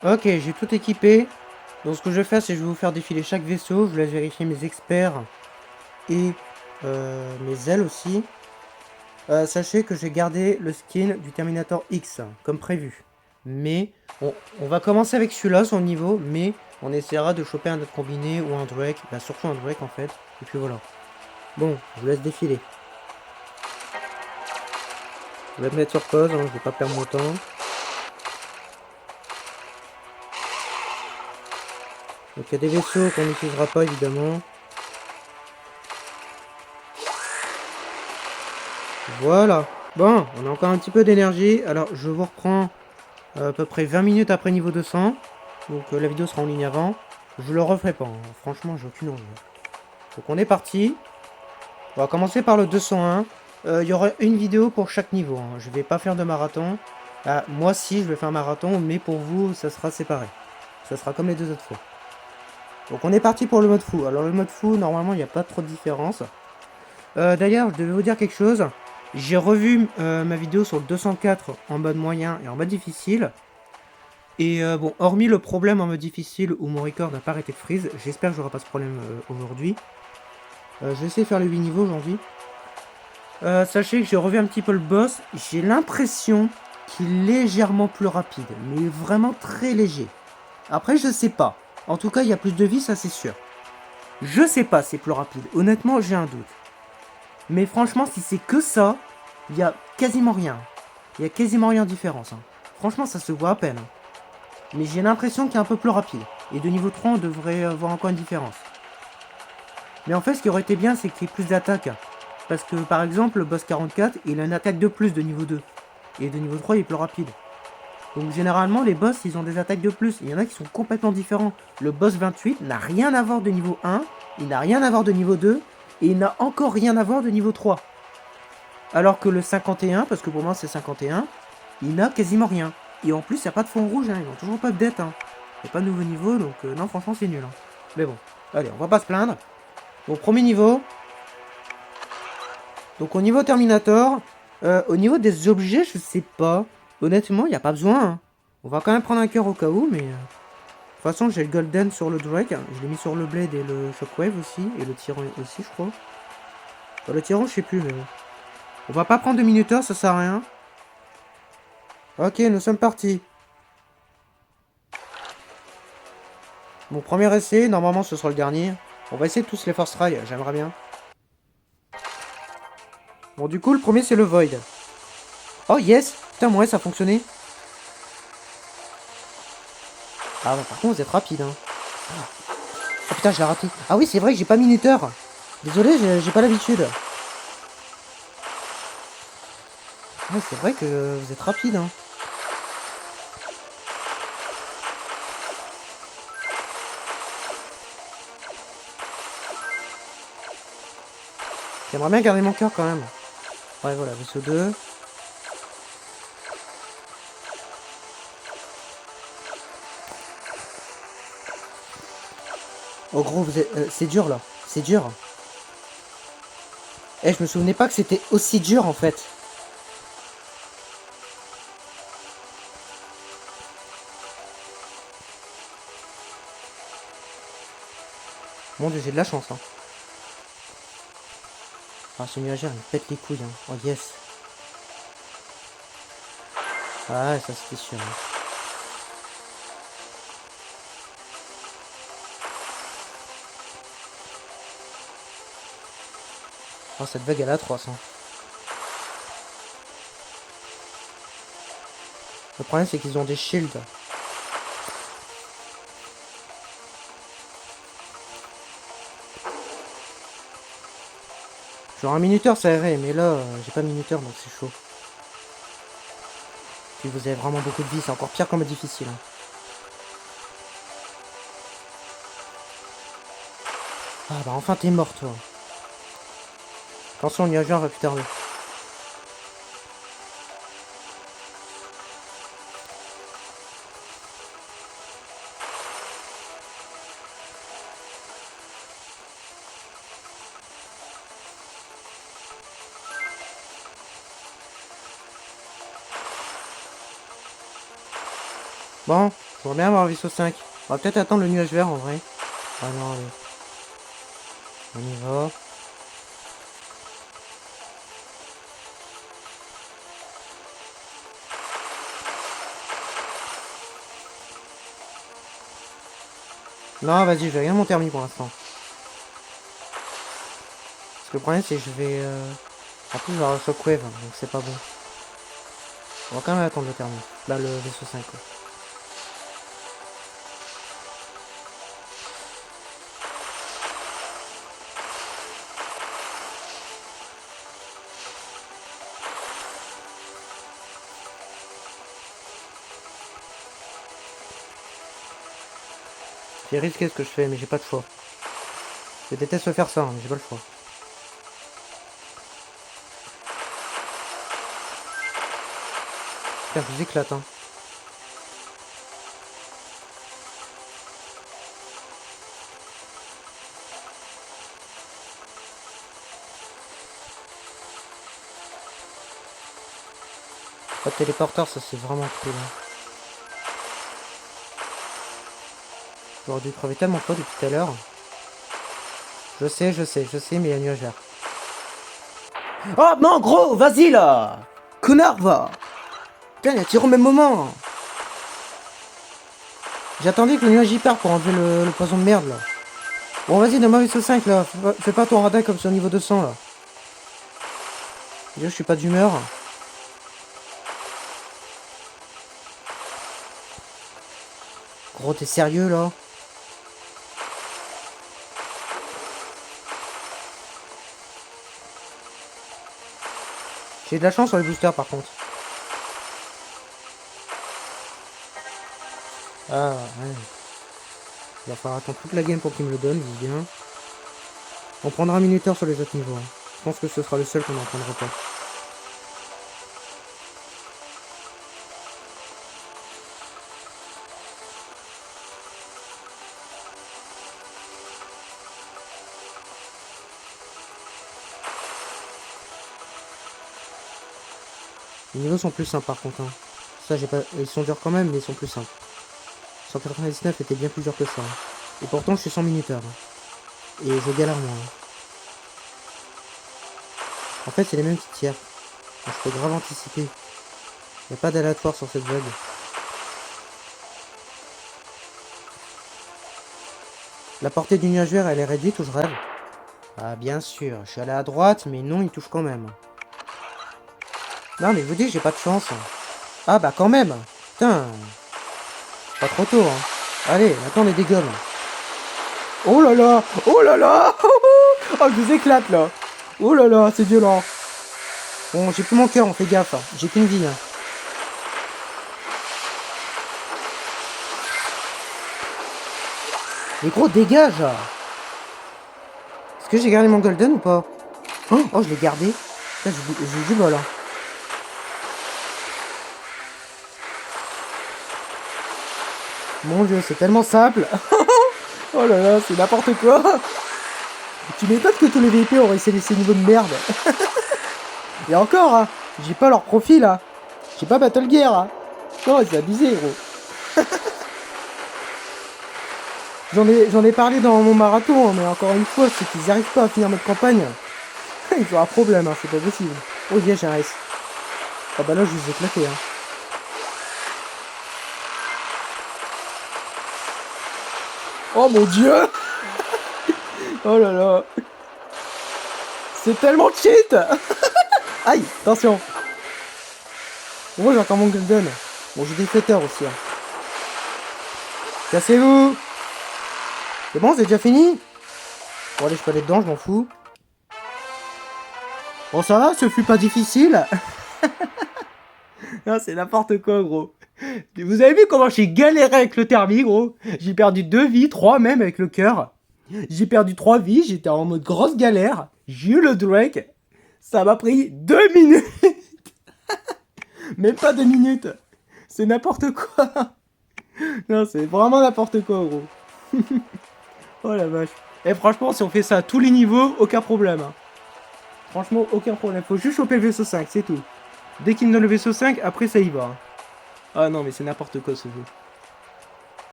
Ok, j'ai tout équipé. Donc ce que je vais faire, c'est que je vais vous faire défiler chaque vaisseau. Je vous laisse vérifier mes experts et mes ailes aussi. Sachez que j'ai gardé le skin du Terminator X, comme prévu. Mais on va commencer avec celui-là, son niveau, mais on essaiera de choper un autre combiné ou un Drake. Bah surtout un Drake en fait. Et puis voilà. Bon, je vous laisse défiler. Je vais me mettre sur pause, hein, je vais pas perdre mon temps. Donc il y a des vaisseaux qu'on n'utilisera pas évidemment. Voilà. Bon, on a encore un petit peu d'énergie. Alors je vous reprends à peu près 20 minutes après niveau 200. Donc la vidéo sera en ligne avant. Je le referai pas, hein. Franchement j'ai aucune envie. Donc on est parti. On va commencer par le 201. Il y aura une vidéo pour chaque niveau, hein. Je vais pas faire de marathon. Ah, moi si je vais faire un marathon, mais pour vous ça sera séparé. Ça sera comme les deux autres fois. Donc on est parti pour le mode fou. Alors le mode fou, normalement il n'y a pas trop de différence. D'ailleurs, je devais vous dire quelque chose. J'ai revu ma vidéo sur le 204 en mode moyen et en mode difficile. Et bon, hormis le problème en mode difficile où mon record n'a pas arrêté de freeze, j'espère que j'aurai pas ce problème aujourd'hui. Je vais essayer de faire les 8 niveaux aujourd'hui. Sachez que j'ai revu un petit peu le boss. J'ai l'impression qu'il est légèrement plus rapide, mais vraiment très léger. Après, je sais pas. En tout cas, il y a plus de vie, ça c'est sûr. Je sais pas si c'est plus rapide. Honnêtement, j'ai un doute. Mais franchement, si c'est que ça, il y a quasiment rien. Il y a quasiment rien de différence, hein. Franchement, ça se voit à peine, hein. Mais j'ai l'impression qu'il est un peu plus rapide. Et de niveau 3, on devrait avoir encore une différence. Mais en fait, ce qui aurait été bien, c'est qu'il y ait plus d'attaques. Parce que, par exemple, le boss 44, il a une attaque de plus de niveau 2. Et de niveau 3, il est plus rapide. Donc généralement, les boss, ils ont des attaques de plus. Il y en a qui sont complètement différents. Le boss 28 n'a rien à voir de niveau 1, il n'a rien à voir de niveau 2, et il n'a encore rien à voir de niveau 3. Alors que le 51, parce que pour moi c'est 51, il n'a quasiment rien. Et en plus, il n'y a pas de fond rouge, hein. Ils n'ont toujours pas de dette, hein. Il n'y a pas de nouveau niveau, donc non, franchement, c'est nul, hein. Mais bon, allez, on va pas se plaindre. Bon, premier niveau. Donc au niveau Terminator, au niveau des objets, je sais pas. Honnêtement, il n'y a pas besoin, hein. On va quand même prendre un cœur au cas où, mais... de toute façon, j'ai le Golden sur le Drake. Je l'ai mis sur le Blade et le Shockwave aussi. Et le Tyran aussi, je crois. Enfin, le Tyran, je sais plus, mais bon. On va pas prendre de minuteur, ça sert à rien. Ok, nous sommes partis. Mon premier essai, normalement ce sera le dernier. On va essayer tous les Force Try, j'aimerais bien. Bon, du coup, le premier c'est le Void. Oh yes! Putain, moi ça a fonctionné. Ah, bah, par contre, vous êtes rapide, hein. Oh putain, je l'ai raté. Ah oui, c'est vrai que j'ai pas minuteur. Désolé, j'ai pas l'habitude. Ouais, c'est vrai que vous êtes rapide, hein. J'aimerais bien garder mon cœur quand même. Ouais, voilà, vaisseau 2. Oh gros, vous êtes, c'est dur là. C'est dur. Eh, je me souvenais pas que c'était aussi dur en fait. Mon dieu, j'ai de la chance, hein. Ah, ce nuagère, il me pète les couilles, hein. Oh yes. Ah, ça c'était sûr, hein. Oh, cette vague elle est atroce, hein. Le problème c'est qu'ils ont des shields. Genre un minuteur ça irait, mais là j'ai pas minuteur donc c'est chaud. Puis vous avez vraiment beaucoup de vie, c'est encore pire qu'en mode difficile, hein. Ah bah enfin t'es mort toi. Attention, le nuageur va plus tarder. Bon, J'aimerais bien avoir un vaisseau 5. On va peut-être attendre le nuage vert en vrai. Ah non, allez. On y va. Non, vas-y, je vais rien mon thermi pour l'instant. Parce que le problème, c'est que je vais... En plus, j'aurai un shockwave, donc c'est pas bon. On va quand même attendre le thermi. Là, le vaisseau 5, quoi. C'est risqué ce que je fais, mais j'ai pas de choix. Je déteste faire ça, hein, mais j'ai pas le choix. Putain, je vous éclate, hein. Pas de téléporteur, ça c'est vraiment cool, hein. J'aurais dû crever tellement de fois depuis tout à l'heure. Je sais, mais il y a un nuage vert. Oh non, gros, vas-y là! Connard, va! Putain, il a tiré au même moment! J'attendais que le nuage y parte pour enlever le poison de merde là. Bon, vas-y, donne-moi vaisseau 5 là. Fais pas ton radin comme sur niveau 200 là. Déjà, je suis pas d'humeur. Gros, t'es sérieux là? J'ai de la chance sur les boosters par contre. Ah, ouais. Il va falloir attendre toute la game pour qu'il me le donne, dis bien. On prendra un minuteur sur les autres niveaux, hein. Je pense que ce sera le seul qu'on n'en prendra pas. Les niveaux sont plus simples par contre, hein. Ça, j'ai pas... Ils sont durs quand même, mais ils sont plus simples. 199 était bien plus dur que ça, hein. Et pourtant, je suis sans minuteur, hein. Et je galère moins, hein. En fait, c'est les mêmes qui tirent. Donc, je peux grave anticiper. Il n'y a pas d'aléatoire sur cette vague. La portée du nuage vert, elle est réduite ou je rêve? Ah, bien sûr. Je suis allé à droite, mais non, il touche quand même. Non, mais je vous dis, j'ai pas de chance. Ah, bah quand même. Putain. Pas trop tôt, hein. Allez, maintenant les dégommes. Oh là là. Oh là là. Oh, je vous éclate, là. Oh là là, c'est violent. Bon, j'ai plus mon cœur, on fait gaffe. Hein. J'ai qu'une vie, hein. Les gros, dégage. Est-ce que j'ai gardé mon golden ou pas? Oh, je l'ai gardé. J'ai eu du bol, hein. Mon dieu, c'est tellement simple. Oh là là, c'est n'importe quoi. Tu m'étonnes que tous les VP auraient ces niveaux de merde. Et encore, hein, j'ai pas leur profil, hein. J'ai pas Battle Gear, hein. Non, c'est abusé, gros. J'en ai parlé dans mon marathon, hein, mais encore une fois, c'est qu'ils arrivent pas à finir notre campagne. Ils ont un problème, hein, c'est pas possible. Oh, yeah, j'ai un S. Ah bah là, je vous ai éclaté, hein. Oh mon dieu. Oh là là. C'est tellement cheat. Aïe, attention. Moi j'ai encore mon golden. Bon, j'ai des fletteurs aussi, hein. Cassez-vous. C'est bon, c'est déjà fini? Bon, allez, je peux aller dedans, je m'en fous. Bon, ça va, ce fut pas difficile. Non, c'est n'importe quoi, gros. Vous avez vu comment j'ai galéré avec le thermi, gros? J'ai perdu 2 vies, 3 même avec le cœur. J'ai perdu 3 vies, j'étais en mode grosse galère. J'ai eu le Drake. Ça m'a pris 2 minutes. Même pas 2 minutes. C'est n'importe quoi. Non, c'est vraiment n'importe quoi, gros. Oh la vache. Et franchement, si on fait ça à tous les niveaux, aucun problème, hein. Franchement, aucun problème. Faut juste choper le vaisseau 5, c'est tout. Dès qu'il me donne le vaisseau 5, après ça y va, hein. Ah non, mais c'est n'importe quoi ce jeu.